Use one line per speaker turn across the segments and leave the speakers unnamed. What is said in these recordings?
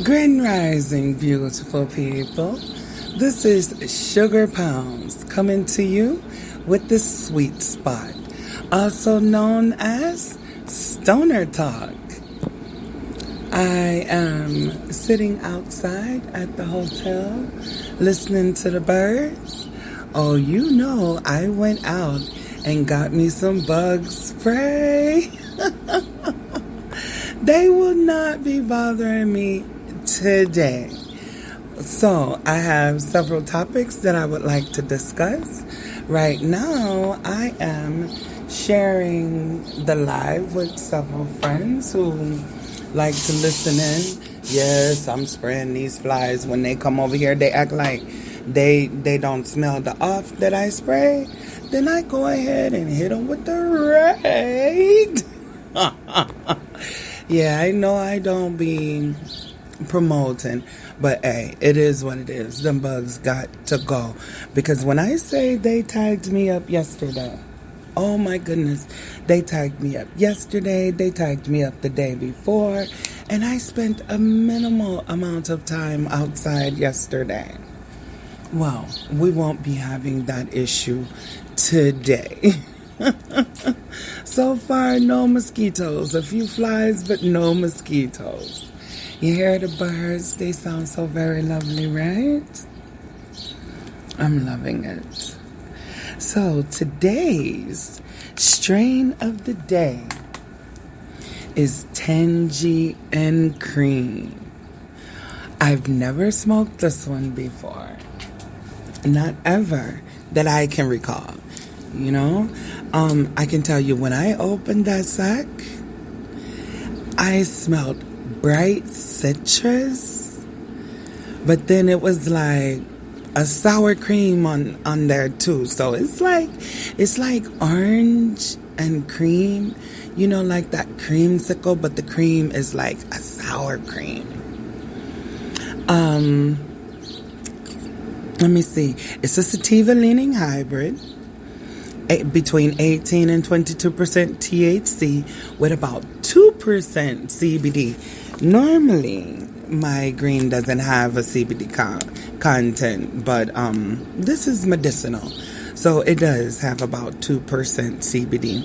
Grand Rising, beautiful people. This is Sugar Pounds coming to you with the sweet spot, also known as Stoner Talk. I am sitting outside at the hotel listening to the birds. Oh, you know, I went out and got me some bug spray. They will not be bothering me today. So I have several topics that I would like to discuss. Right now, I am sharing the live with several friends who like to listen in. Yes, I'm spraying these flies. When they come over here, they act like they don't smell the off that I spray. Then I go ahead and hit them with the raid. Yeah, I know I don't be promoting, but hey, it is what it is. Them bugs got to go. Because when I say they tagged me up yesterday, oh my goodness, they tagged me up yesterday, they tagged me up the day before, and I spent a minimal amount of time outside yesterday. Well, we won't be having that issue today. So far, no mosquitoes. A few flies, but no mosquitoes. You hear the birds? They sound so very lovely, right? I'm loving it. So today's strain of the day is Tangy and Cream. I've never smoked this one before. Not ever that I can recall. You know, I can tell you when I opened that sack, I smelled bright citrus, but then it was like a sour cream on there too. So it's like orange and cream, you know, like that creamsicle, but the cream is like a sour cream. Let me see. It's a sativa leaning hybrid. Between 18 and 22% THC with about 2% CBD. Normally, my green doesn't have a CBD content, but this is medicinal. So it does have about 2% CBD.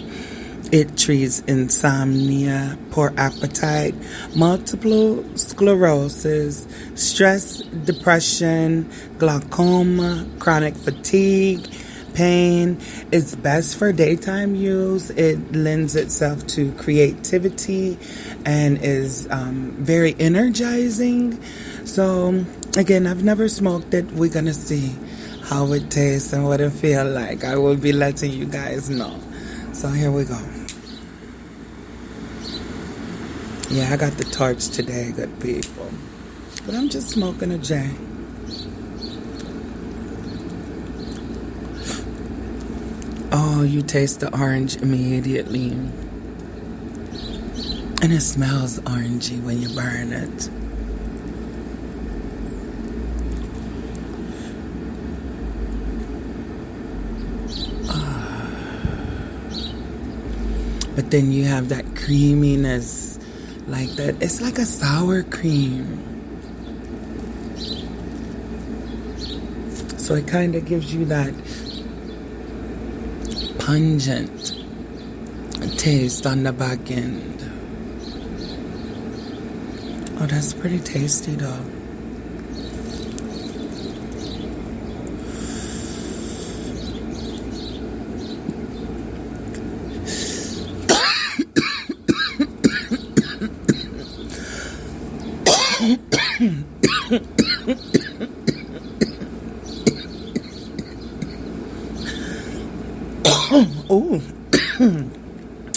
It treats insomnia, poor appetite, multiple sclerosis, stress, depression, glaucoma, chronic fatigue, pain. It's best for daytime use. It lends itself to creativity and is very energizing. So again, I've never smoked it. We're gonna see how it tastes and what it feels like. I will be letting you guys know. So here we go. Yeah, I got the torch today, good people. But I'm just smoking a J. Oh, you taste the orange immediately. And it smells orangey when you burn it. But then you have that creaminess like that. It's like a sour cream. So it kind of gives you that pungent taste on the back end. Oh, that's pretty tasty though. Oh,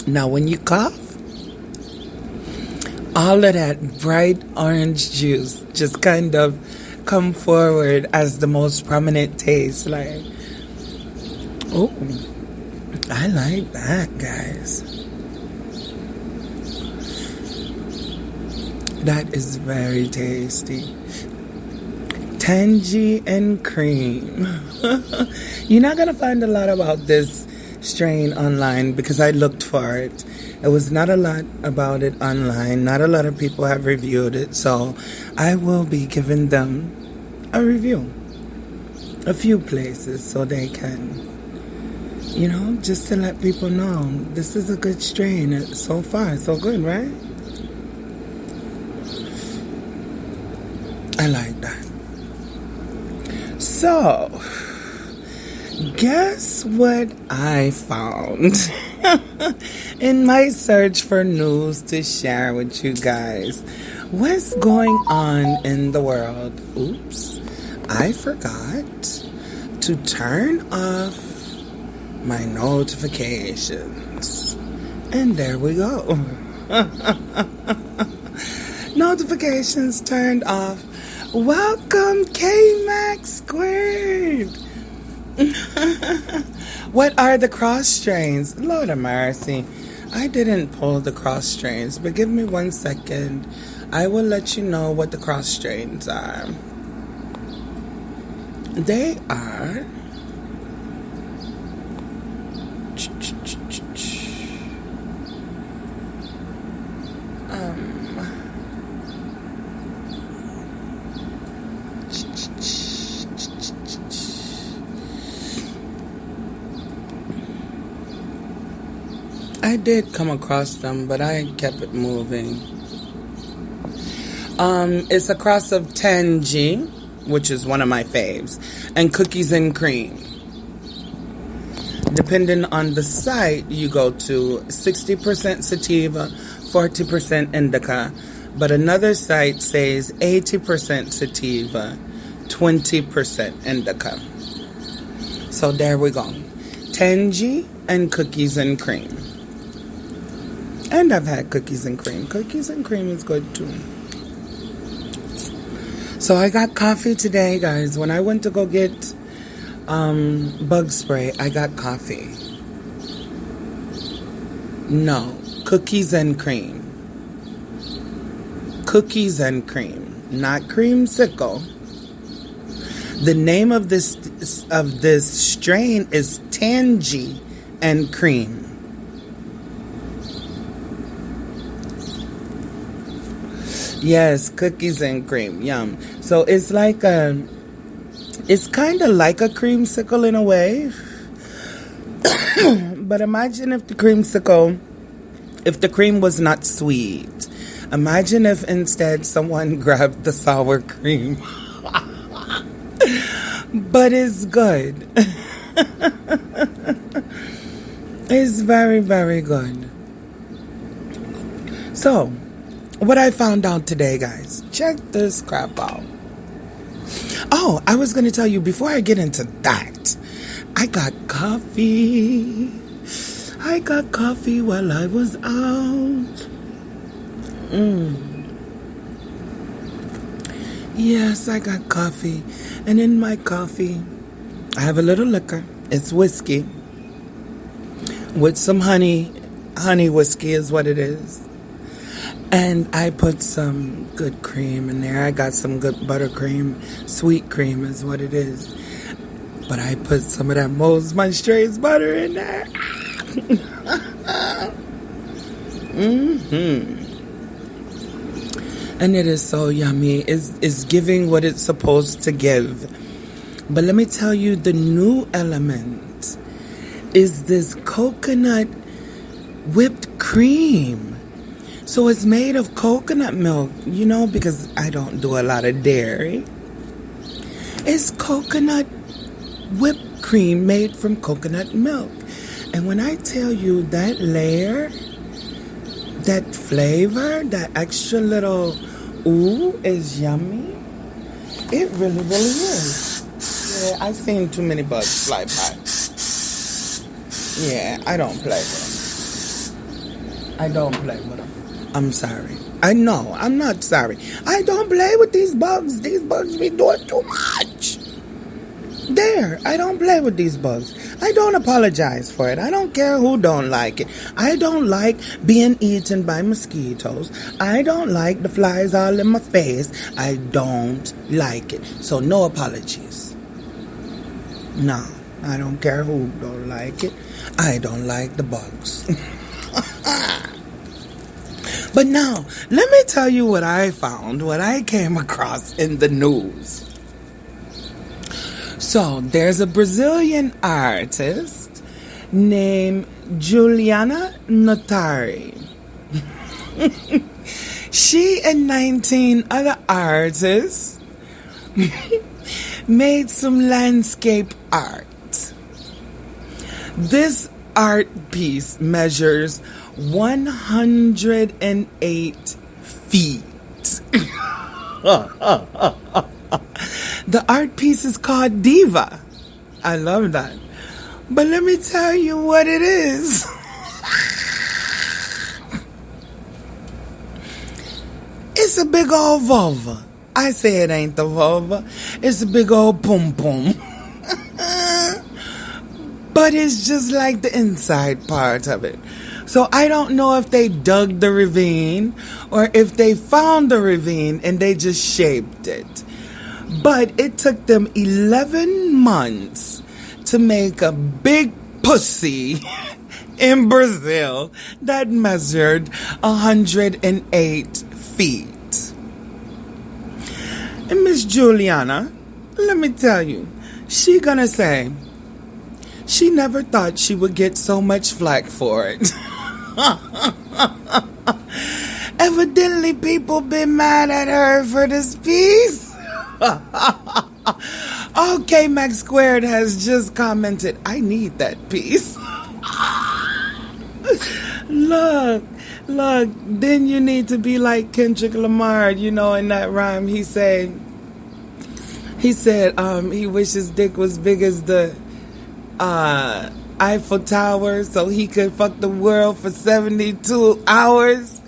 now when you cough, all of that bright orange juice just kind of come forward as the most prominent taste. Like, oh, I like that, guys. That is very tasty. Tangy and Cream. You're not going to find a lot about this strain online because I looked for it. It was not a lot about it online. Not a lot of people have reviewed it. So I will be giving them a review. A few places so they can, just to let people know this is a good strain. So far, so good, right? I like that. So, guess what I found in my search for news to share with you guys? What's going on in the world? Oops, I forgot to turn off my notifications. And there we go. Notifications turned off. Welcome, K-Max Squared. What are the cross strains? Lord of mercy. I didn't pull the cross strains, but give me 1 second. I will let you know what the cross strains are. They are I did come across them, but I kept it moving. It's a cross of 10G, which is one of my faves, and cookies and cream. Depending on the site, you go to 60% sativa, 40% indica, but another site says 80% sativa, 20% indica. So there we go. 10G and cookies and cream. And I've had cookies and cream. Cookies and cream is good too. So I got coffee today, guys. When I went to go get bug spray, I got coffee. No, cookies and cream. Cookies and cream, not creamsicle. The name of this strain is 10G and cream. Yes, cookies and cream. Yum. So it's like it's kind of like a creamsicle in a way. But imagine if the cream was not sweet. Imagine if instead someone grabbed the sour cream. But it's good. It's very, very good. So, what I found out today, guys, check this crap out. Oh, I was going to tell you before I get into that, I got coffee. I got coffee while I was out. Yes, I got coffee. And in my coffee, I have a little liquor. It's whiskey with some honey. Honey whiskey is what it is. And I put some good cream in there. I got some good buttercream. Sweet cream is what it is. But I put some of that Mo's Monstrose butter in there. And it is so yummy. It's giving what it's supposed to give. But let me tell you, the new element is this coconut whipped cream. So it's made of coconut milk, because I don't do a lot of dairy. It's coconut whipped cream made from coconut milk. And when I tell you that layer, that flavor, that extra little ooh is yummy, it really, really is. Yeah, I've seen too many bugs fly by. Yeah, I don't play with them. I don't play with them. I'm sorry. I know, I'm not sorry. I don't play with these bugs. These bugs be doing too much. There, I don't play with these bugs. I don't apologize for it. I don't care who don't like it. I don't like being eaten by mosquitoes. I don't like the flies all in my face. I don't like it. So no apologies. No, I don't care who don't like it. I don't like the bugs. But now, let me tell you what I found, what I came across in the news. So, there's a Brazilian artist named Juliana Notari. She and 19 other artists made some landscape art. This art piece measures 108 feet. The art piece is called Diva. I love that. But let me tell you what it is. It's a big old vulva. I say it ain't the vulva. It's a big old pum pum. But it's just like the inside part of it. So I don't know if they dug the ravine or if they found the ravine and they just shaped it. But it took them 11 months to make a big pussy in Brazil that measured 108 feet. And Miss Juliana, let me tell you, she gonna say she never thought she would get so much flack for it. Evidently people been mad at her for this piece. Okay, Max Squared has just commented, I need that piece. Look, then you need to be like Kendrick Lamar, you know, in that rhyme he said he wishes dick was big as the Eiffel Tower so he could fuck the world for 72 hours.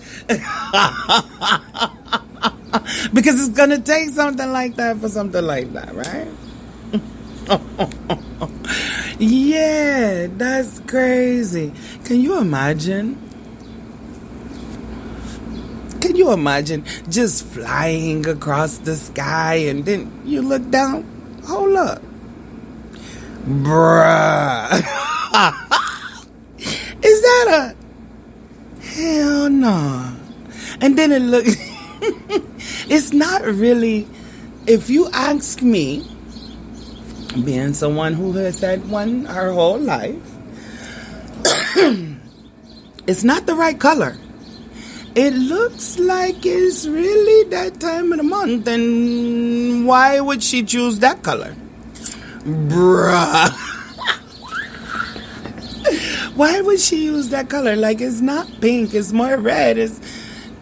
Because it's gonna take something like that for something like that, right? Yeah, that's crazy. Can you imagine? Can you imagine just flying across the sky and then you look down? Hold up. Bruh. Is that a... Hell no. And then it looks... It's not really... If you ask me, being someone who has had one her whole life, it's not the right color. It looks like it's really that time of the month, and why would she choose that color? Bruh. Why would she use that color? Like, it's not pink, it's more red. It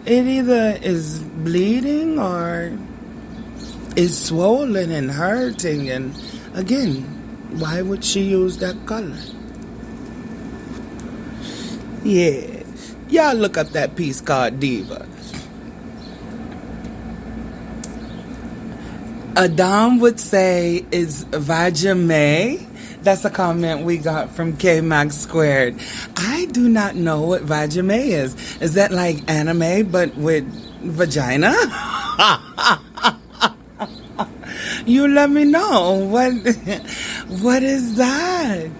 either is bleeding or is swollen and hurting, and again, why would she use that color? Yeah. Y'all look up that piece called Diva. Adam would say is Vajame. That's a comment we got from K Max Squared. I do not know what Vajame is. Is that like anime but with vagina? You let me know. What is that?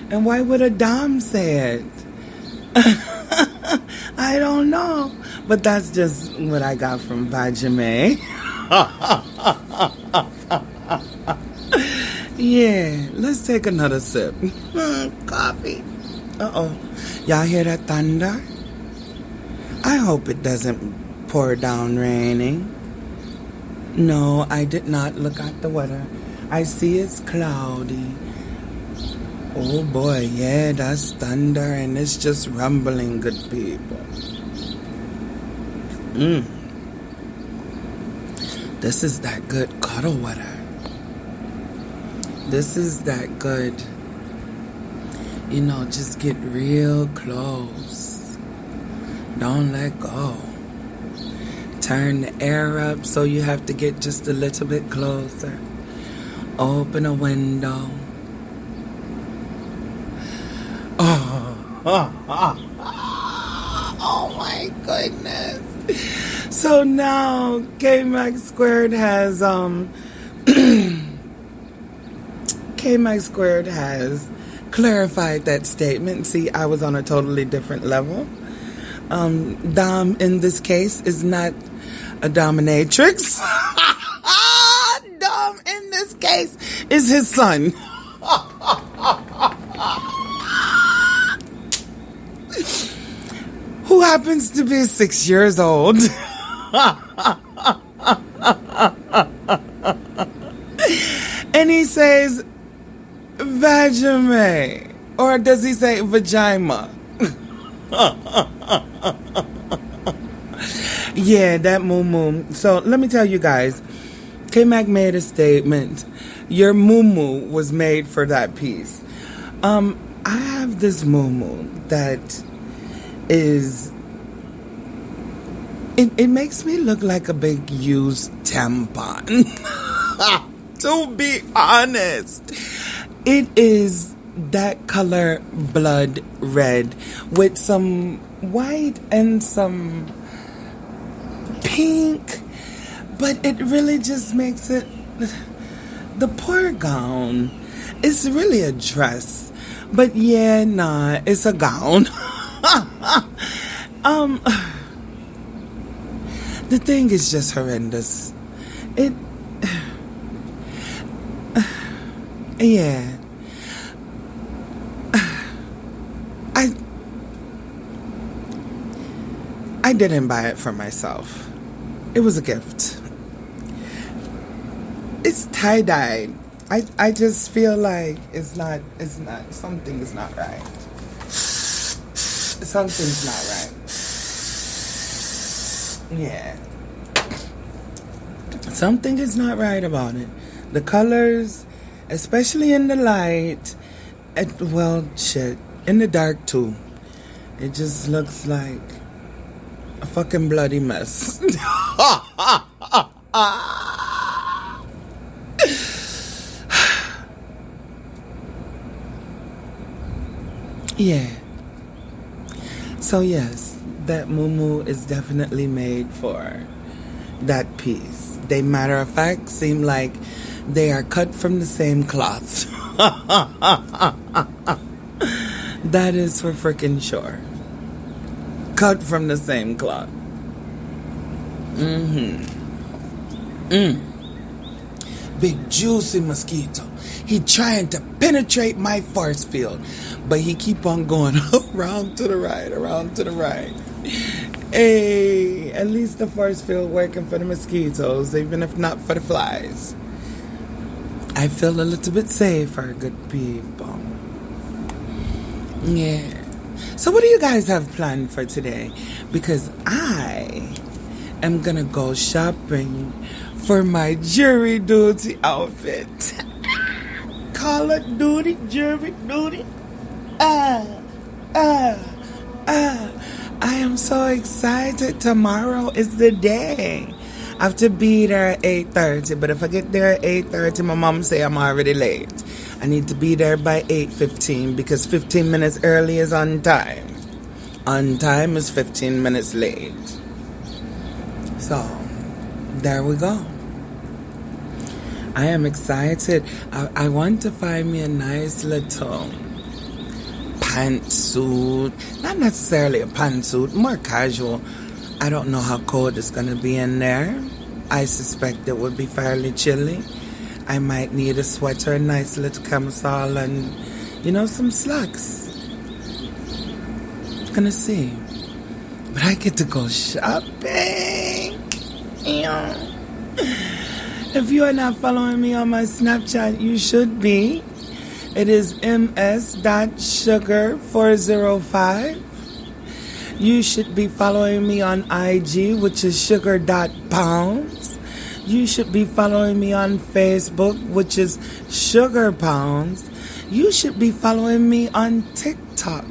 And why would Adam say it? I don't know. But that's just what I got from Vajame. Yeah, let's take another sip. Coffee. Uh-oh. Y'all hear that thunder? I hope it doesn't pour down raining. No, I did not look at the weather. I see it's cloudy. Oh boy, yeah, that's thunder and it's just rumbling, good people. This is that good cuddle weather. This is that good, you know, just get real close. Don't let go. Turn the air up so you have to get just a little bit closer. Open a window. Oh my goodness. So now K-Max Squared has K-Max Squared has clarified that statement. See, I was on a totally different level. Dom in this case is not a dominatrix. Dom in this case is his son. Who happens to be 6 years old. And he says, vagina. Or does he say vagina? Yeah, that moo-moo. So let me tell you guys, K-Mac made a statement. Your moo-moo was made for that piece. I have this moo-moo that is... It makes me look like a big used tampon. To be honest. It is that color blood red with some white and some pink, but it really just makes it, the poor gown, it's really a dress, but yeah, nah, it's a gown. The thing is just horrendous. Yeah. I didn't buy it for myself. It was a gift. It's tie-dyed. I just feel like it's not, something's not right. Something's not right. Yeah. Something is not right about it. The colors, especially in the light, well, shit, in the dark too. It just looks like a fucking bloody mess. Yeah. So yes, that moo-moo is definitely made for that piece. They, matter of fact, seem like they are cut from the same cloth. That is for freaking sure. Cut from the same cloth. Big juicy mosquito. He trying to penetrate my force field, but he keep on going around to the right, around to the right. Hey, at least the force field working for the mosquitoes, even if not for the flies. I feel a little bit safer, good people. Yeah. So what do you guys have planned for today? Because I am gonna go shopping for my jury duty outfit. Call it duty, jury duty. I am so excited. Tomorrow is the day. I have to be there at 8:30, but if I get there at 8:30, my mom say I'm already late. I need to be there by 8:15 because 15 minutes early is on time. On time is 15 minutes late. So, there we go. I am excited. I want to find me a nice little pantsuit. Not necessarily a pantsuit, more casual. I don't know how cold it's going to be in there. I suspect it would be fairly chilly. I might need a sweater, a nice little camisole, and, some slacks. Gonna see. But I get to go shopping. Yeah. If you are not following me on my Snapchat, you should be. It is ms.sugar405. You should be following me on IG, which is sugar.pounds. You should be following me on Facebook, which is Sugar Pounds. You should be following me on TikTok,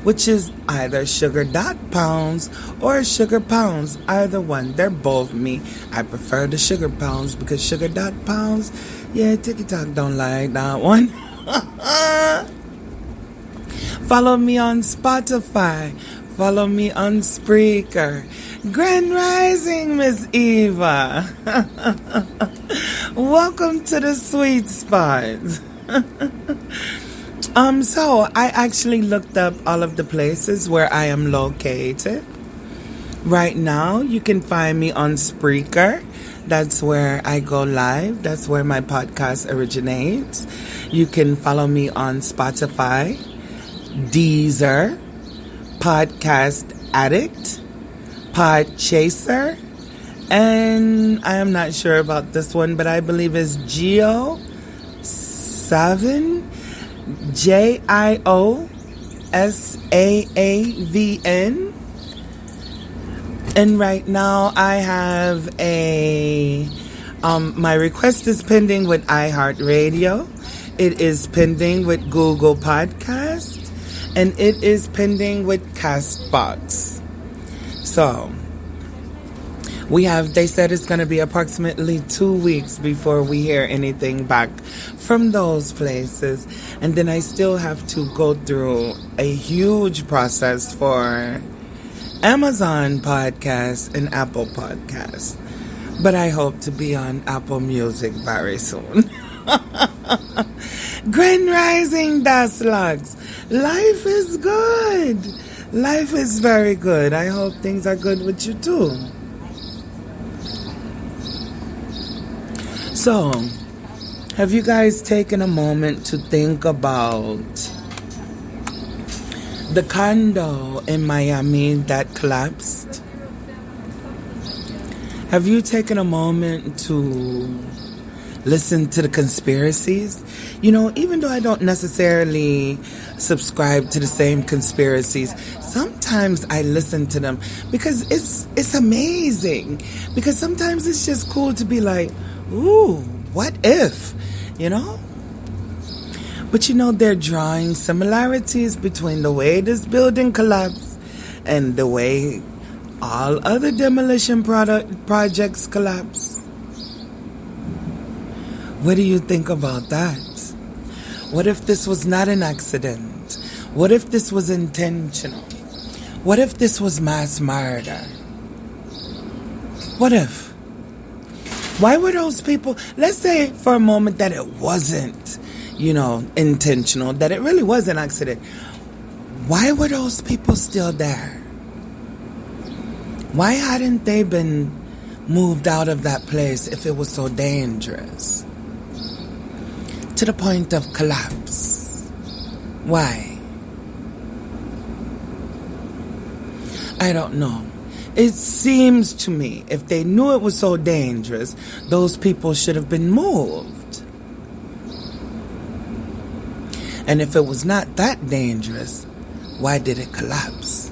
which is either sugar.pounds or sugar pounds. Either one. They're both me. I prefer the sugar pounds because sugar.pounds, yeah, TikTok don't like that one. Follow me on Spotify. Follow me on Spreaker. Grand Rising, Miss Eva. Welcome to the sweet spot. So I actually looked up all of the places where I am located. Right now, you can find me on Spreaker. That's where I go live. That's where my podcast originates. You can follow me on Spotify, Deezer, Podcast Addict, Podchaser, and I am not sure about this one, but I believe it's Gio7, JIOSAAVN. And right now I have my request is pending with iHeartRadio. It is pending with Google Podcast. And it is pending with Castbox. So, they said it's going to be approximately 2 weeks before we hear anything back from those places. And then I still have to go through a huge process for Amazon Podcasts and Apple Podcasts. But I hope to be on Apple Music very soon. Grand Rising, Daslugs. Life is good. Life is very good. I hope things are good with you too. So, have you guys taken a moment to think about the condo in Miami that collapsed? Have you taken a moment to listen to the conspiracies? You know, even though I don't necessarily subscribe to the same conspiracies, sometimes I listen to them because it's amazing. Because sometimes it's just cool to be like, ooh, what if? You know? But you know, they're drawing similarities between the way this building collapsed and the way all other demolition projects collapse. What do you think about that? What if this was not an accident? What if this was intentional? What if this was mass murder? What if? Why were those people, let's say for a moment that it wasn't, intentional, that it really was an accident. Why were those people still there? Why hadn't they been moved out of that place if it was so dangerous? To the point of collapse. Why? I don't know. It seems to me, if they knew it was so dangerous, those people should have been moved. And if it was not that dangerous, why did it collapse?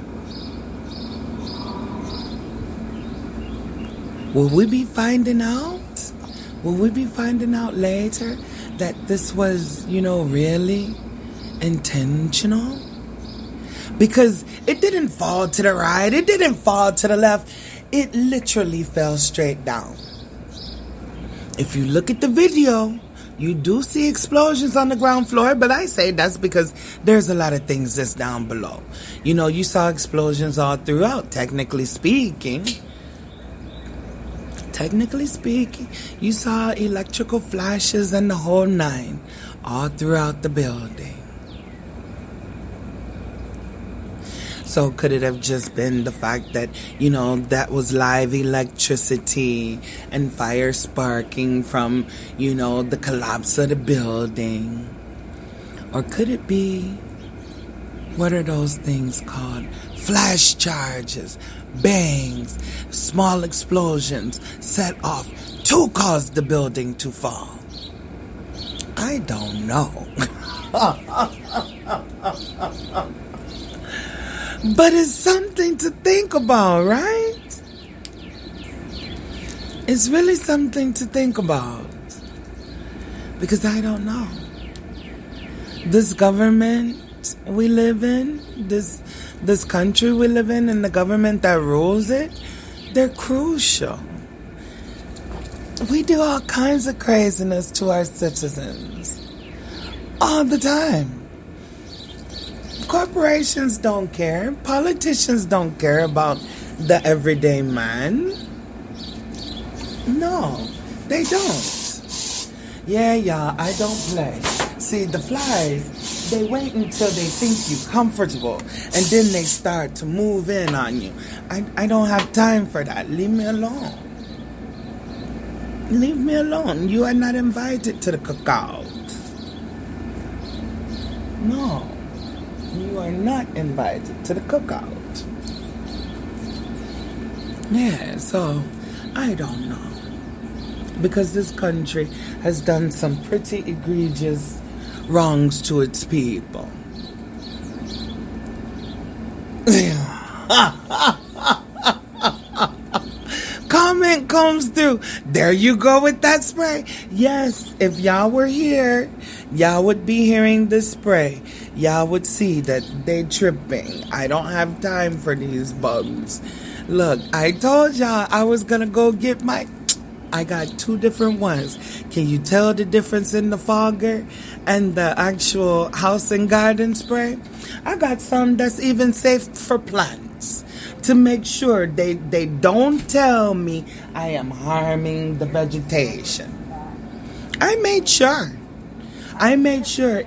Will we be finding out? Will we be finding out later that this was, really intentional? Because it didn't fall to the right, it didn't fall to the left, it literally fell straight down. If you look at the video, you do see explosions on the ground floor, but I say that's because there's a lot of things that's down below. You saw explosions all throughout, technically speaking. You saw electrical flashes and the whole nine all throughout the building. So could it have just been the fact that, that was live electricity and fire sparking from, the collapse of the building? Or could it be, what are those things called? Flash charges, bangs, small explosions set off to cause the building to fall. I don't know. But it's something to think about, right? It's really something to think about. Because I don't know. This government we live in, this country we live in, and the government that rules it, they're crucial. We do all kinds of craziness to our citizens. All the time. Corporations don't care. Politicians don't care about the everyday man. No, they don't. Yeah, I don't play. See, the flies, They wait until they think you're comfortable, and then they start to move in on you. I don't have time for that. Leave me alone. Leave me alone. You are not invited to the cookout. No, you are not invited to the cookout. Yeah, so I don't know. Because this country has done some pretty egregious wrongs to its people. Comment comes through. There you go with that spray. Yes, if y'all were here, y'all would be hearing the spray. Y'all would see that they tripping. I don't have time for these bugs. Look, I told y'all I was gonna go get I got 2 different ones. Can you tell the difference in the fogger and the actual house and garden spray? I got some that's even safe for plants to make sure they don't tell me I am harming the vegetation. I made sure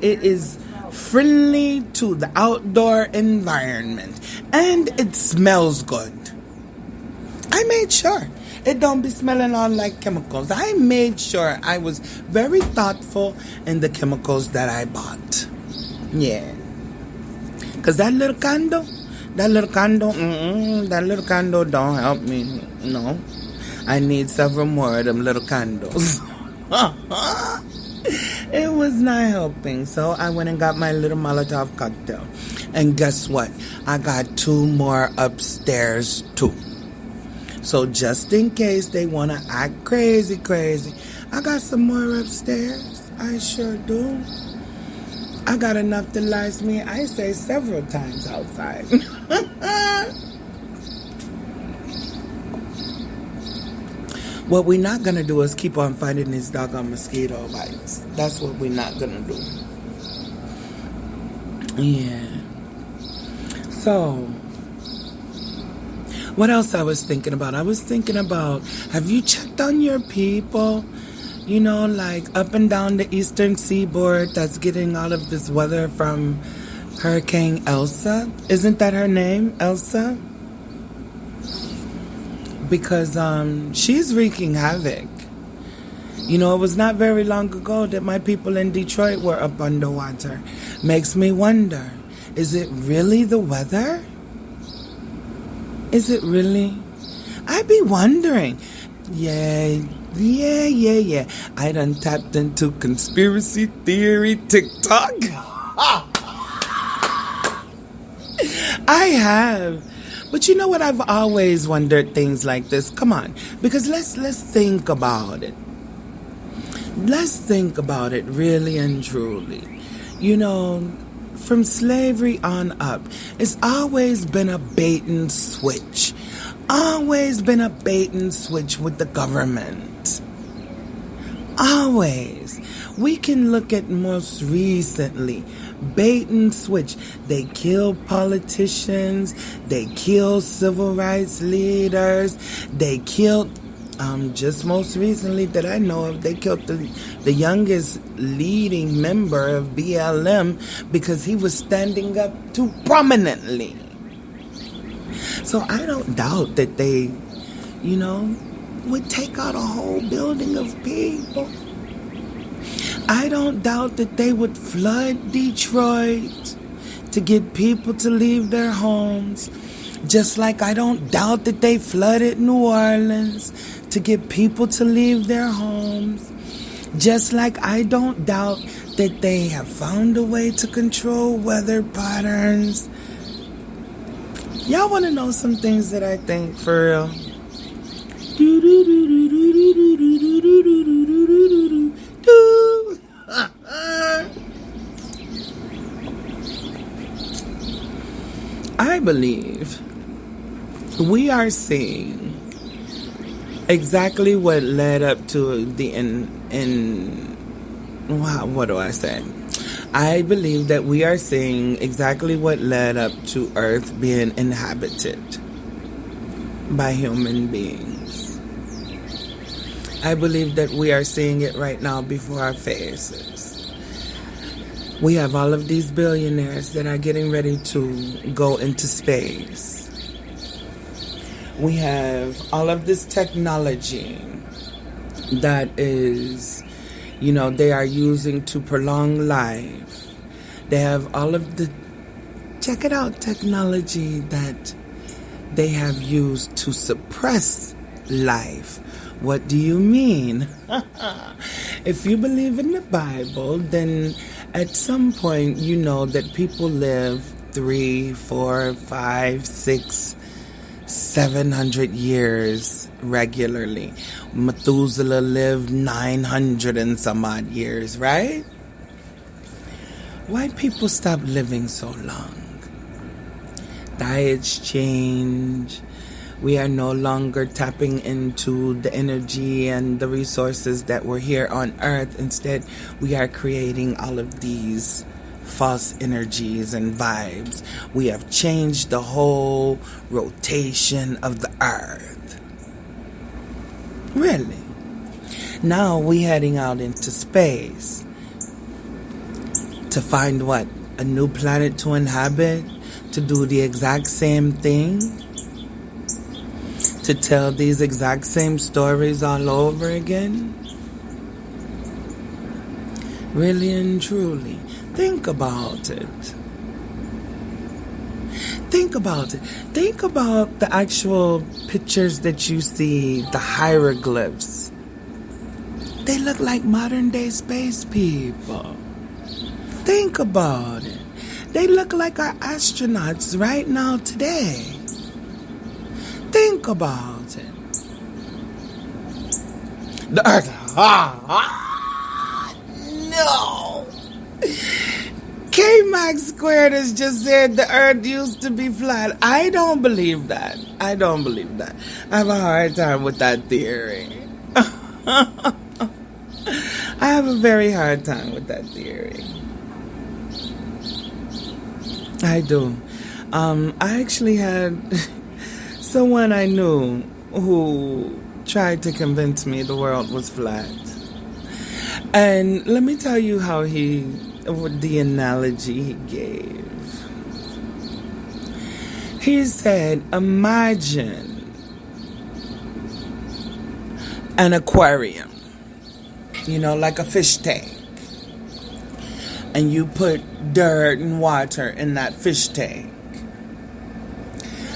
it is friendly to the outdoor environment and it smells good. I made sure. It don't be smelling all like chemicals. I made sure I was very thoughtful in the chemicals that I bought. Yeah. Because that little candle don't help me. No. I need several more of them little candles. It was not helping. So I went and got my little Molotov cocktail. And guess what? I got 2 more upstairs too. So just in case they want to act crazy, I got some more upstairs. I sure do. I got enough to last me, I say, several times outside. What we're not going to do is keep on fighting these doggone mosquito bites. That's what we're not going to do. Yeah. So... what else I was thinking about? I was thinking about, have you checked on your people? You know, like up and down the eastern seaboard that's getting all of this weather from Hurricane Elsa. Isn't that her name, Elsa? Because she's wreaking havoc. You know, it was not very long ago that my people in Detroit were up underwater. Makes me wonder, is it really the weather? Is it really? I be wondering. Yeah. I done tapped into conspiracy theory TikTok. I have. But you know what? I've always wondered things like this. Come on. Because let's think about it. Let's think about it really and truly. You know, from slavery on up, it's always been a bait and switch. Always been a bait and switch with the government. Always. We can look at most recently, bait and switch. They kill politicians. They kill civil rights leaders. They killed... just most recently that I know of, they killed the youngest leading member of BLM because he was standing up too prominently. So I don't doubt that they, you know, would take out a whole building of people. I don't doubt that they would flood Detroit to get people to leave their homes. Just like I don't doubt that they flooded New Orleans to get people to leave their homes. Just like I don't doubt that they have found a way to control weather patterns. Y'all want to know some things that I think for real? I believe we are seeing exactly what led up to the what do I say? I believe that we are seeing exactly what led up to Earth being inhabited by human beings. I believe that we are seeing it right now before our faces. We have all of these billionaires that are getting ready to go into space. We have all of this technology that is, they are using to prolong life. They have all of the, check it out, technology that they have used to suppress life. What do you mean? If you believe in the Bible, then at some point you know that people live 3, 4, 5, 6, 700 years regularly. Methuselah lived 900 and some odd years, right? Why people stop living so long? Diets change. We are no longer tapping into the energy and the resources that were here on earth. Instead, we are creating all of these false energies and vibes. We have changed the whole rotation of the earth. Really? Now we heading out into space to find what? A new planet to inhabit? To do the exact same thing? To tell these exact same stories all over again? Really and truly, think about it. Think about it. Think about the actual pictures that you see, the hieroglyphs. They look like modern day space people. Think about it. They look like our astronauts right now today. Think about it. The Earth. No. K-Max Squared has just said the Earth used to be flat. I don't believe that. I have a hard time with that theory. I have a very hard time with that theory. I do. I actually had someone I knew who tried to convince me the world was flat. And let me tell you how the analogy he gave. He said, imagine an aquarium, like a fish tank. And you put dirt and water in that fish tank.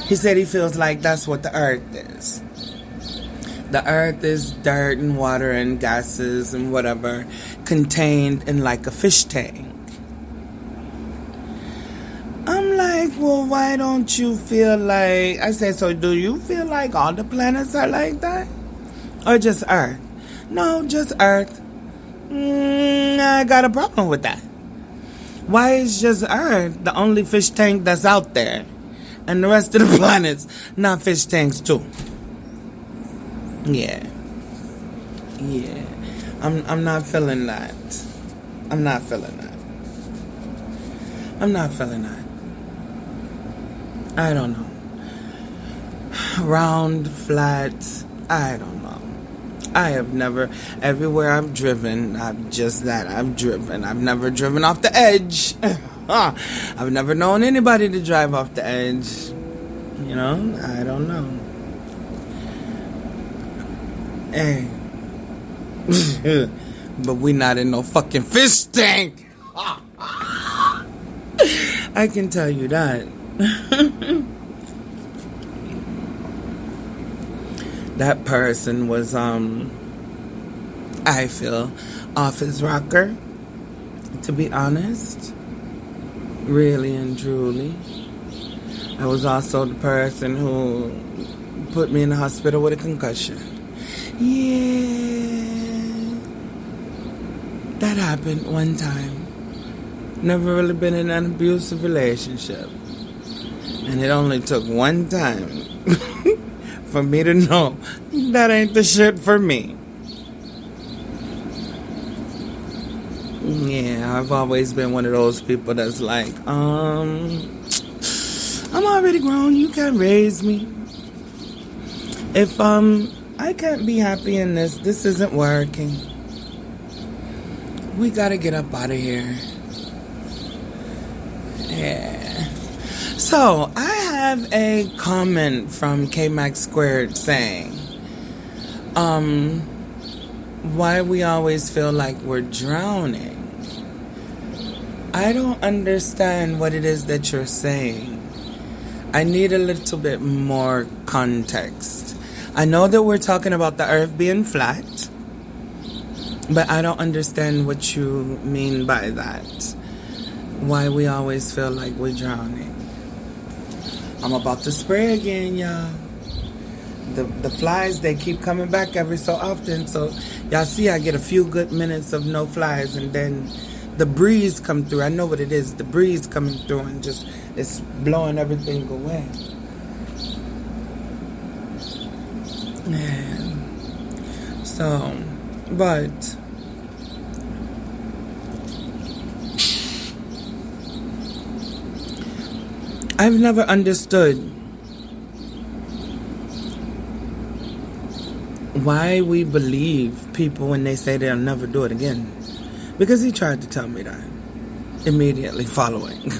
He said he feels like that's what the earth is. The earth is dirt and water and gases and whatever contained in like a fish tank. I'm like, well, why don't you feel like... I said, so do you feel like all the planets are like that? Or just Earth? No, just Earth. I got a problem with that. Why is just Earth the only fish tank that's out there? And the rest of the planets not fish tanks too? Yeah. I'm not feeling that. I'm not feeling that. I don't know. Round, flat, I don't know. I have never, everywhere I've driven, I've driven. I've never driven off the edge. I've never known anybody to drive off the edge. I don't know. Hey. But we not in no fucking fish tank. I can tell you that. That person was, I feel, off his rocker, to be honest. Really and truly. I was also the person who put me in the hospital with a concussion. Yeah. That happened one time. Never really been in an abusive relationship. And it only took one time for me to know that ain't the shit for me. Yeah, I've always been one of those people that's like, I'm already grown, you can't raise me. If I can't be happy in this isn't working. We gotta get up out of here. Yeah. So, I have a comment from K-Max Squared saying, why we always feel like we're drowning. I don't understand what it is that you're saying. I need a little bit more context. I know that we're talking about the earth being flat, but I don't understand what you mean by that. Why we always feel like we're drowning. I'm about to spray again, y'all. The flies, they keep coming back every so often. So y'all see I get a few good minutes of no flies, and then the breeze come through. I know what it is. The breeze coming through and just it's blowing everything away. Yeah. So, but I've never understood why we believe people when they say they'll never do it again. Because he tried to tell me that immediately following.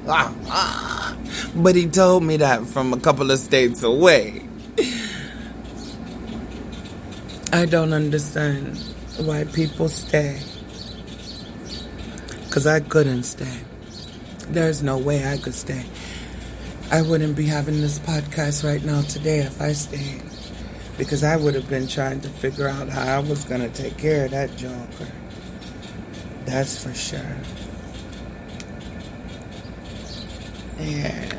But he told me that from a couple of states away. I don't understand why people stay. Because I couldn't stay. There's no way I could stay. I wouldn't be having this podcast right now today if I stayed. Because I would have been trying to figure out how I was going to take care of that joker. That's for sure. Yeah.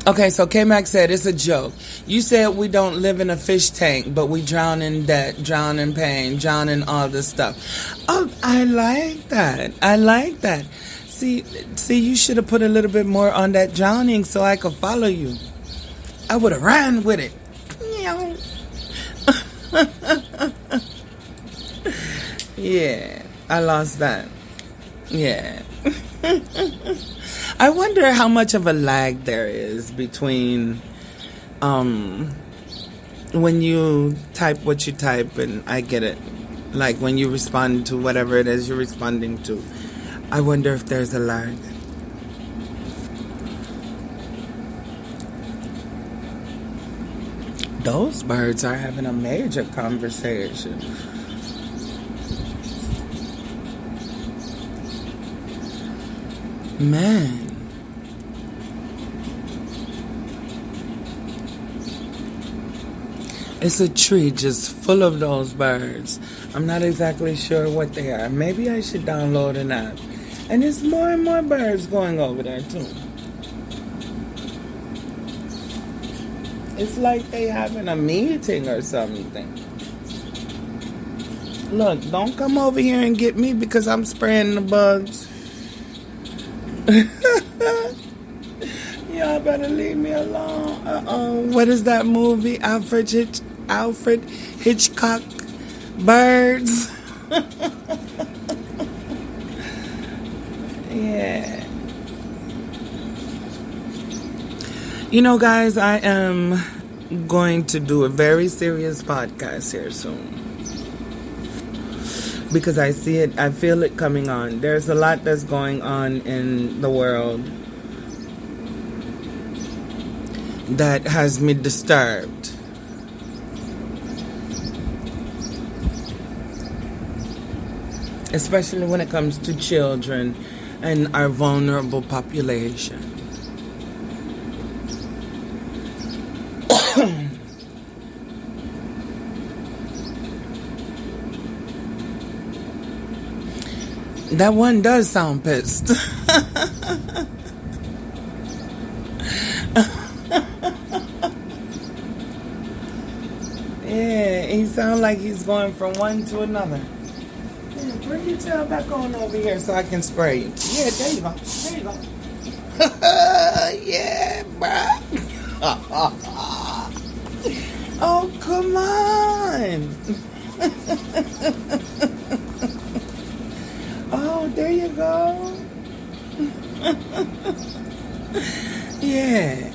Okay, so K-Max said it's a joke. You said we don't live in a fish tank, but we drown in debt, drown in pain, drown in all this stuff. Oh, I like that. I like that. See, you should have put a little bit more on that drowning so I could follow you. I would have ran with it. Yeah, I lost that. Yeah. I wonder how much of a lag there is between when you type what you type and I get it. Like when you respond to whatever it is you're responding to. I wonder if there's a lag. Those birds are having a major conversation. Man. It's a tree just full of those birds. I'm not exactly sure what they are. Maybe I should download an app. And there's more and more birds going over there too. It's like they having a meeting or something. Look, don't come over here and get me because I'm spraying the bugs. Y'all better leave me alone. What is that movie? Alfred Hitchcock Birds. Yeah. You know, guys, I am going to do a very serious podcast here soon. Because I see it, I feel it coming on. There's a lot that's going on in the world that has me disturbed. Especially when it comes to children and our vulnerable population. That one does sound pissed. Yeah, he sounds like he's going from one to another. Yeah, bring your tail back on over here so I can spray you. Yeah, there you go. There you go. Yeah, bruh. Oh, come on. Oh, there you go. Yeah.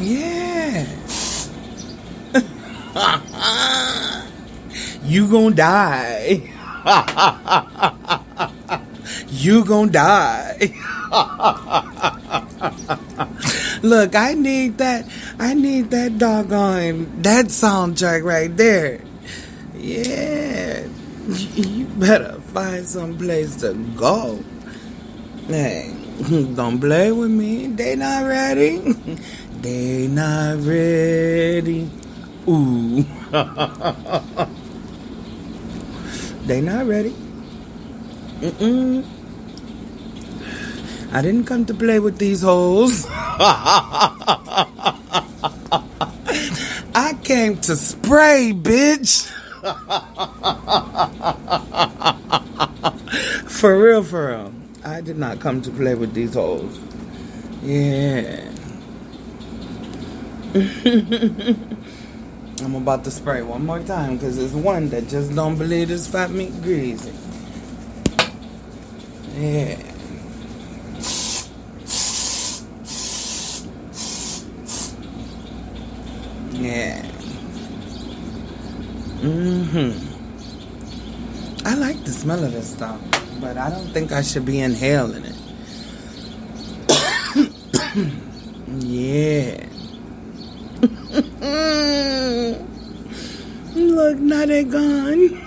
Yeah. You gonna die. You gonna die. Look, I need that doggone, that soundtrack right there. Yeah. You better find some place to go. Hey, don't play with me. They not ready. They not ready. Ooh. They not ready. I didn't come to play with these hoes. I came to spray, bitch. For real. I did not come to play with these hoes. Yeah. I'm about to spray one more time because there's one that just don't believe this fat meat greasy. Yeah. Yeah. I like the smell of this stuff, but I don't think I should be inhaling it. Yeah. Look, now they're gone.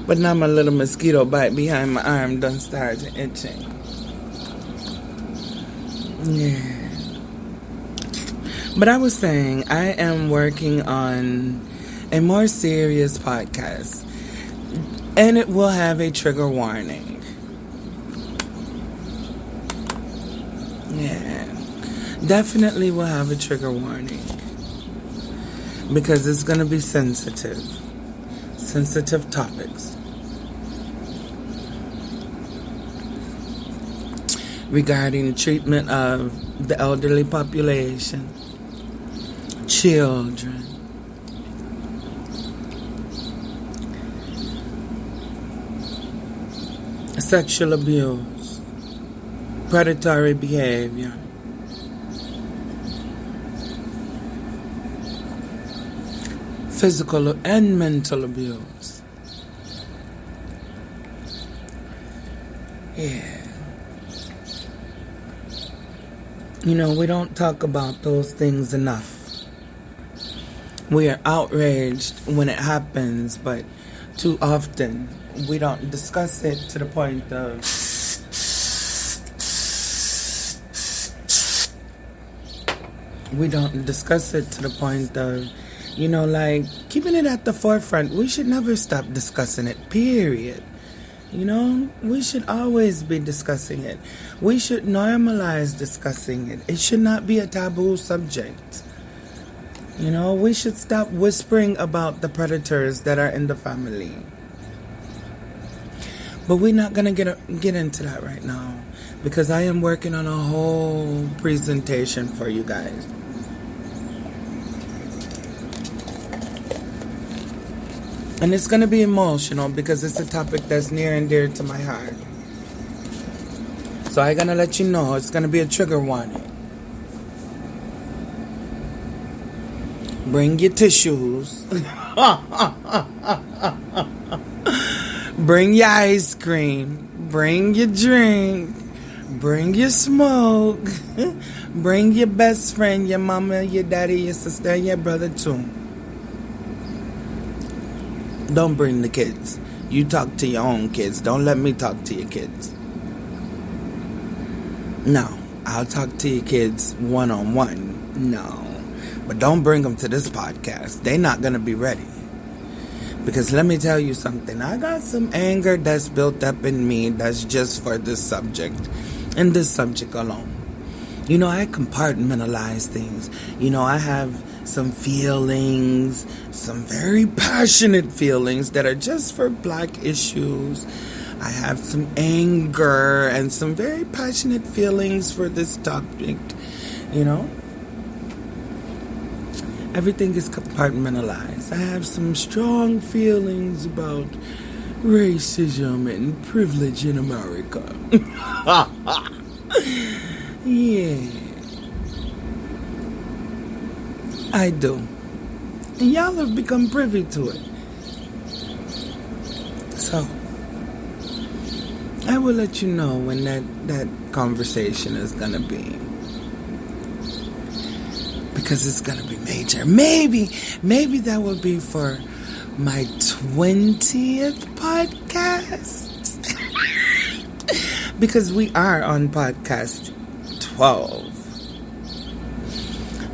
But now my little mosquito bite behind my arm done started itching. Yeah. But I was saying, I am working on a more serious podcast. And it will have a trigger warning. Yeah. Definitely will have a trigger warning. Because it's going to be sensitive. Sensitive topics. Regarding treatment of the elderly population. Children. Sexual abuse. Predatory behavior. Physical and mental abuse. Yeah. You know, we don't talk about those things enough. We are outraged when it happens, but too often we don't discuss it to the point of you know, like, keeping it at the forefront. We should never stop discussing it, period. You know, we should always be discussing it. We should normalize discussing it. It should not be a taboo subject. You know, we should stop whispering about the predators that are in the family. But we're not going to get into that right now. Because I am working on a whole presentation for you guys. And it's going to be emotional because it's a topic that's near and dear to my heart. So I'm going to let you know it's going to be a trigger warning. Bring your tissues. Bring your ice cream. Bring your drink. Bring your smoke. Bring your best friend, your mama, your daddy, your sister, and your brother too. Don't bring the kids. You talk to your own kids. Don't let me talk to your kids. No, I'll talk to your kids one-on-one. No. But don't bring them to this podcast. They're not going to be ready. Because let me tell you something. I got some anger that's built up in me that's just for this subject. And this subject alone. You know, I compartmentalize things. You know, I have some feelings, some very passionate feelings that are just for black issues. I have some anger and some very passionate feelings for this topic. You know? Everything is compartmentalized. I have some strong feelings about racism and privilege in America. Yeah. I do. And y'all have become privy to it. So, I will let you know when that conversation is going to be. Because it's going to be major. Maybe that will be for my 20th podcast. Because we are on podcast 12.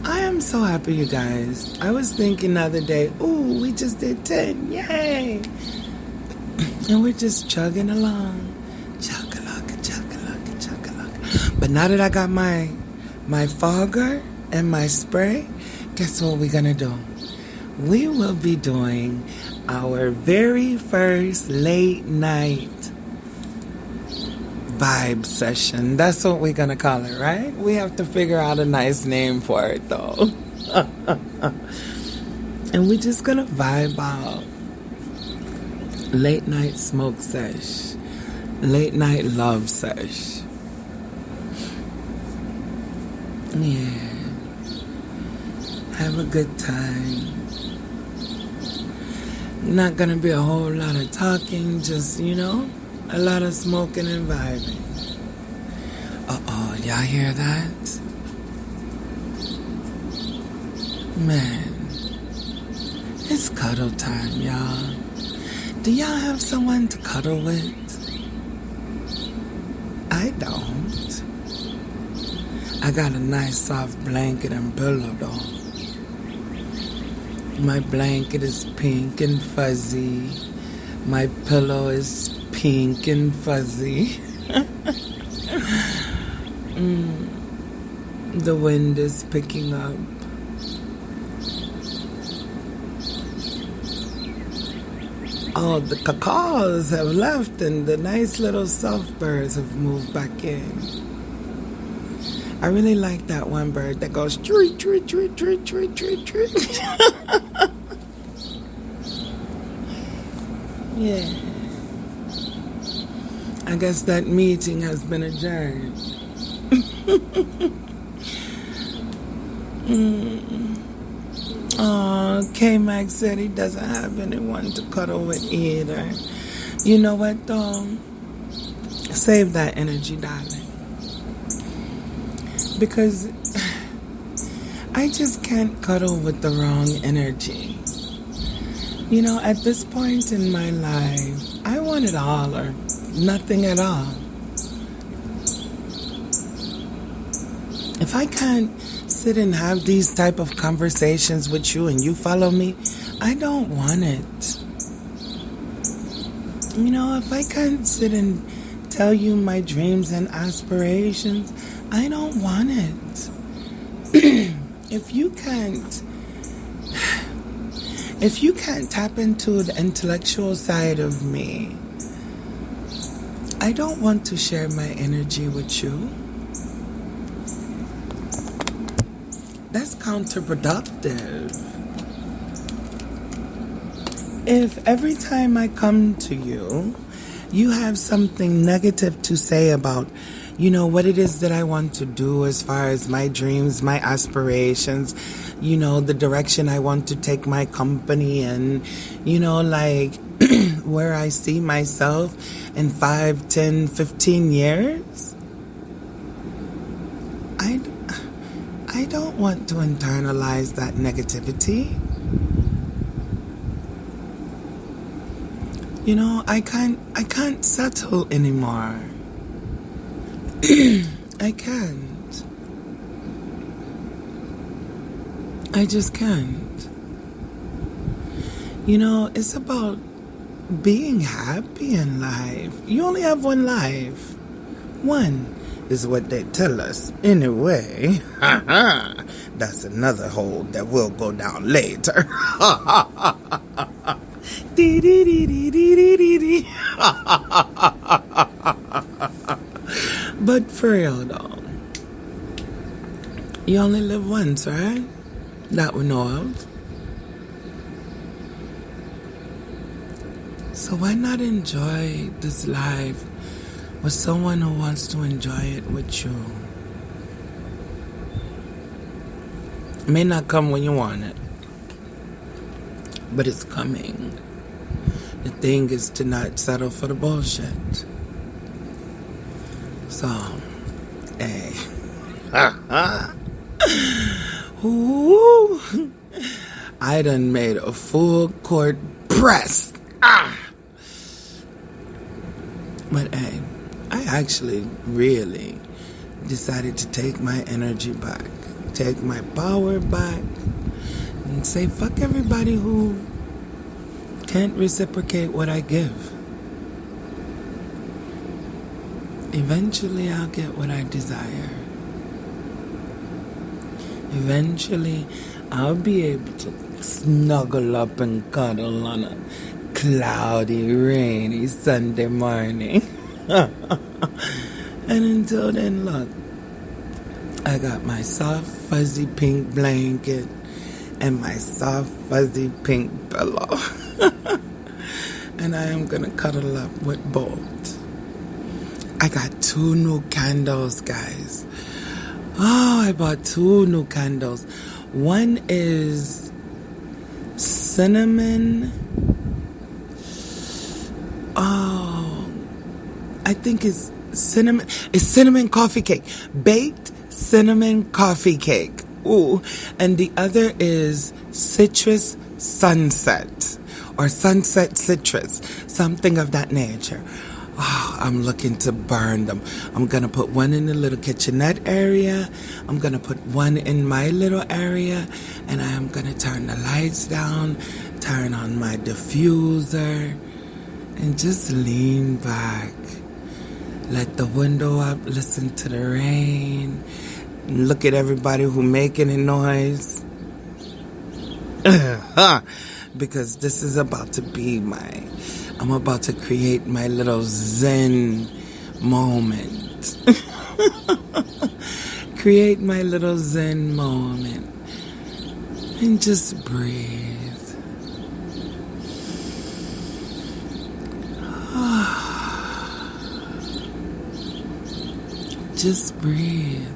I am so happy, you guys. I was thinking the other day, ooh, we just did 10. Yay. And we're just chugging along. Chug-a-lugga, chug-a-lugga, chug-a-lugga. But now that I got my fogger and my spray, guess what we're going to do? We will be doing our very first late night vibe session. That's what we're going to call it, right? We have to figure out a nice name for it, though. And we're just going to vibe out. Late night smoke sesh. Late night love sesh. Yeah. Have a good time. Not gonna be a whole lot of talking, just, a lot of smoking and vibing. Uh-oh, y'all hear that? Man, it's cuddle time, y'all. Do y'all have someone to cuddle with? I don't. I got a nice soft blanket and pillow, though. My blanket is pink and fuzzy. My pillow is pink and fuzzy. The wind is picking up. All the cacaws have left and the nice little soft birds have moved back in. I really like that one bird that goes treat, treat, treat, treat, treat, treat, treat. Yeah. I guess that meeting has been adjourned. Oh, K-Max said he doesn't have anyone to cuddle with either. You know what, though? Save that energy, darling. Because I just can't cuddle with the wrong energy. At this point in my life, I want it all or nothing at all. If I can't sit and have these type of conversations with you and you follow me, I don't want it. If I can't sit and tell you my dreams and aspirations, I don't want it. If you can't tap into the intellectual side of me, I don't want to share my energy with you. That's counterproductive. If every time I come to you, you have something negative to say about, what it is that I want to do as far as my dreams, my aspirations, the direction I want to take my company and, where I see myself in 5, 10, 15 years, I don't want to internalize that negativity. I can't settle anymore. I can't. I just can't. It's about being happy in life. You only have one life. One is what they tell us. Anyway, that's another hole that will go down later. But for real though, you only live once, right? That we know of. So why not enjoy this life with someone who wants to enjoy it with you? It may not come when you want it, but it's coming. The thing is to not settle for the bullshit. So, hey. Ooh. I done made a full court press. But hey, I actually really decided to take my energy back, take my power back, and say fuck everybody who can't reciprocate what I give. Eventually I'll get what I desire. Eventually I'll be able to snuggle up and cuddle on a cloudy, rainy Sunday morning. And until then, look, I got my soft, fuzzy pink blanket and my soft, fuzzy pink pillow. And I am going to cuddle up with both. I got 2 new candles, guys. Oh, I bought 2 new candles. One is cinnamon. Oh, I think it's cinnamon. It's cinnamon coffee cake. Baked cinnamon coffee cake. Ooh. And the other is citrus sunset. Or sunset citrus. Something of that nature. Oh, I'm looking to burn them. I'm going to put one in the little kitchenette area. I'm going to put one in my little area. And I am going to turn the lights down, turn on my diffuser, and just lean back. Let the window up, listen to the rain, look at everybody who making a noise. Because this is about to be I'm about to create my little Zen moment. Create my little Zen moment. And just breathe. Just breathe.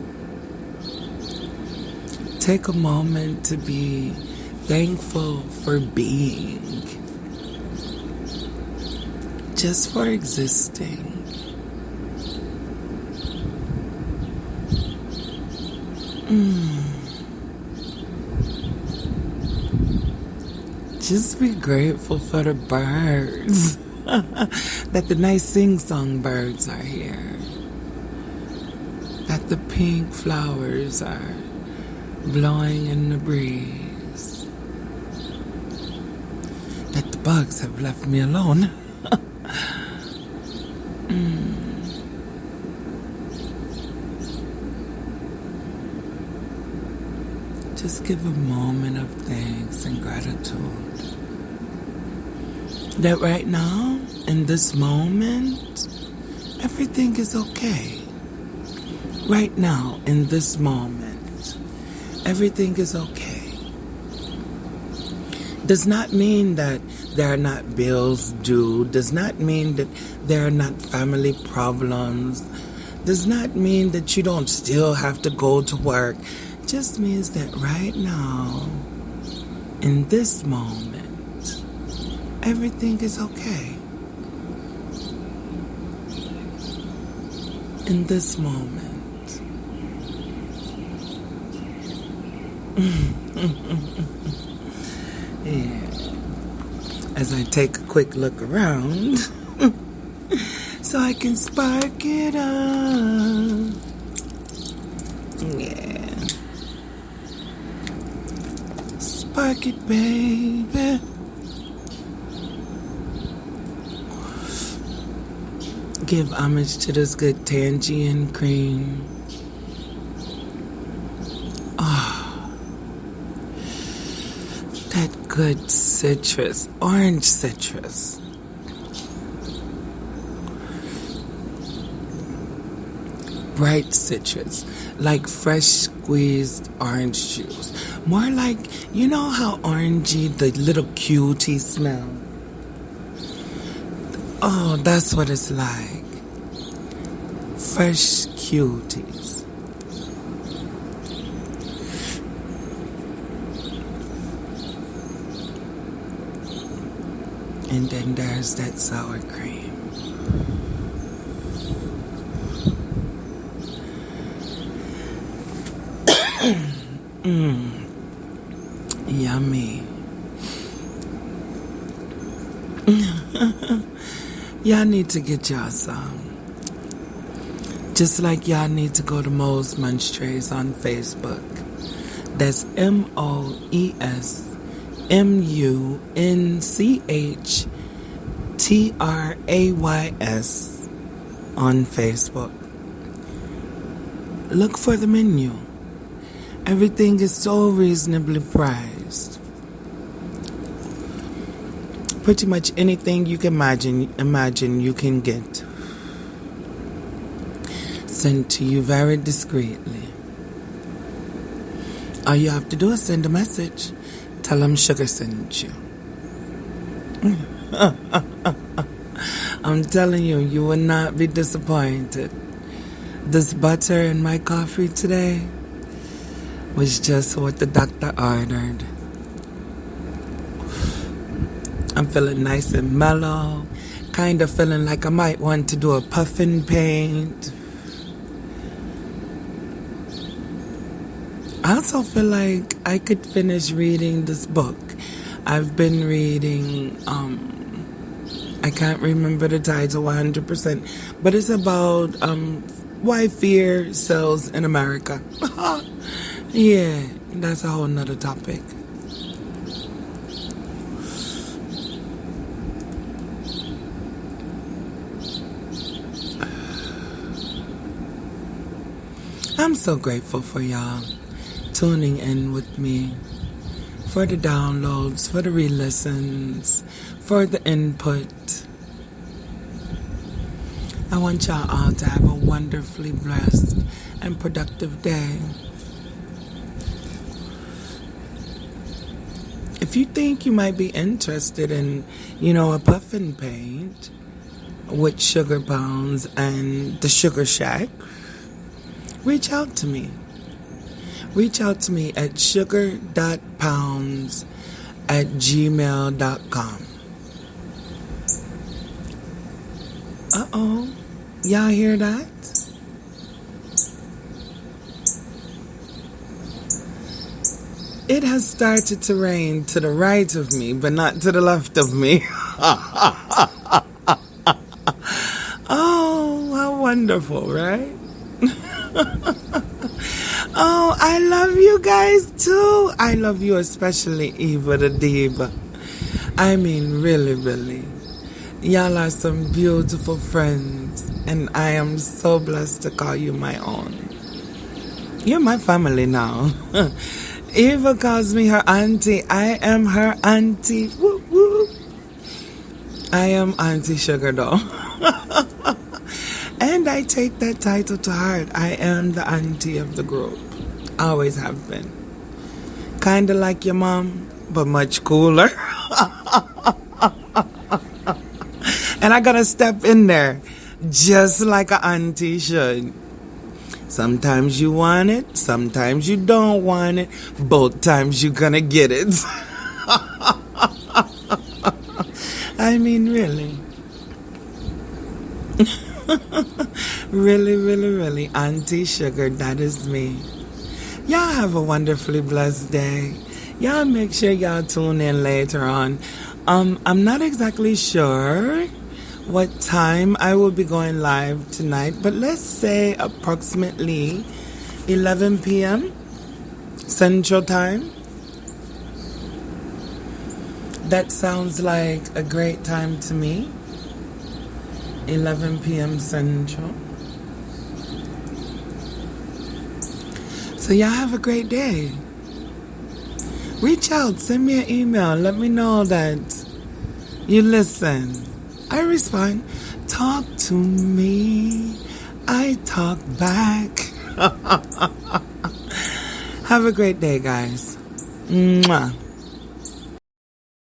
Take a moment to be thankful for being. Just for existing. Just be grateful for the birds. That the nice sing-song birds are here. That the pink flowers are blowing in the breeze. That the bugs have left me alone. Just give a moment of thanks and gratitude. That right now, in this moment, everything is okay. Right now, in this moment, everything is okay. Does not mean that there are not bills due. Does not mean that there are not family problems. Does not mean that you don't still have to go to work. Just means that right now, in this moment, everything is okay. In this moment. Yeah. As I take a quick look around, so I can spark it up. Yeah. Spark it, baby. Give homage to this good tangerine cream. Oh, that good citrus, orange citrus. Bright citrus, like fresh squeezed orange juice. More like, you know how orangey the little cutie smell? Oh, that's what it's like. Fresh cuties. And then there's that sour cream. Yummy. Y'all need to get y'all some. Just like y'all need to go to Moe's Munch Trays on Facebook. That's MOESMUNCHTRAYS on Facebook. Look for the menu. Everything is so reasonably priced. Pretty much anything you can imagine you can get. Sent to you very discreetly. All you have to do is send a message. Tell them Sugar sent you. I'm telling you, you will not be disappointed. This butter in my coffee today was just what the doctor ordered. I'm feeling nice and mellow. Kind of feeling like I might want to do a puffin paint. I also feel like I could finish reading this book. I've been reading, I can't remember the title 100%, but it's about why fear sells in America. Yeah, that's a whole nother topic. I'm so grateful for y'all tuning in with me, for the downloads, for the re-listens, for the input. I want y'all all to have a wonderfully blessed and productive day. If you think you might be interested in, a puffin paint with sugar pounds and the Sugar Shack, reach out to me. Reach out to me at sugar.pounds@gmail.com. Uh-oh. Y'all hear that? It has started to rain to the right of me, but not to the left of me. Oh, how wonderful, right? Oh, I love you guys too. I love you especially, Eva the Diva. I mean, really, really. Y'all are some beautiful friends, and I am so blessed to call you my own. You're my family now. Eva calls me her auntie. I am her auntie. Woo, woo. I am Auntie Sugar though. And I take that title to heart. I am the auntie of the group. Always have been. Kinda like your mom, but much cooler. And I gotta step in there, just like an auntie should. Sometimes you want it, sometimes you don't want it. Both times you're gonna get it. I mean, really. Really, really, really. Auntie Sugar, that is me. Y'all have a wonderfully blessed day. Y'all make sure y'all tune in later on. I'm not exactly sure what time I will be going live tonight, but let's say approximately 11 p.m. Central Time. That sounds like a great time to me. 11 p.m. Central. So y'all have a great day. Reach out, send me an email, let me know that you listen. I respond. Talk to me. I talk back. Have a great day, guys. Mwah.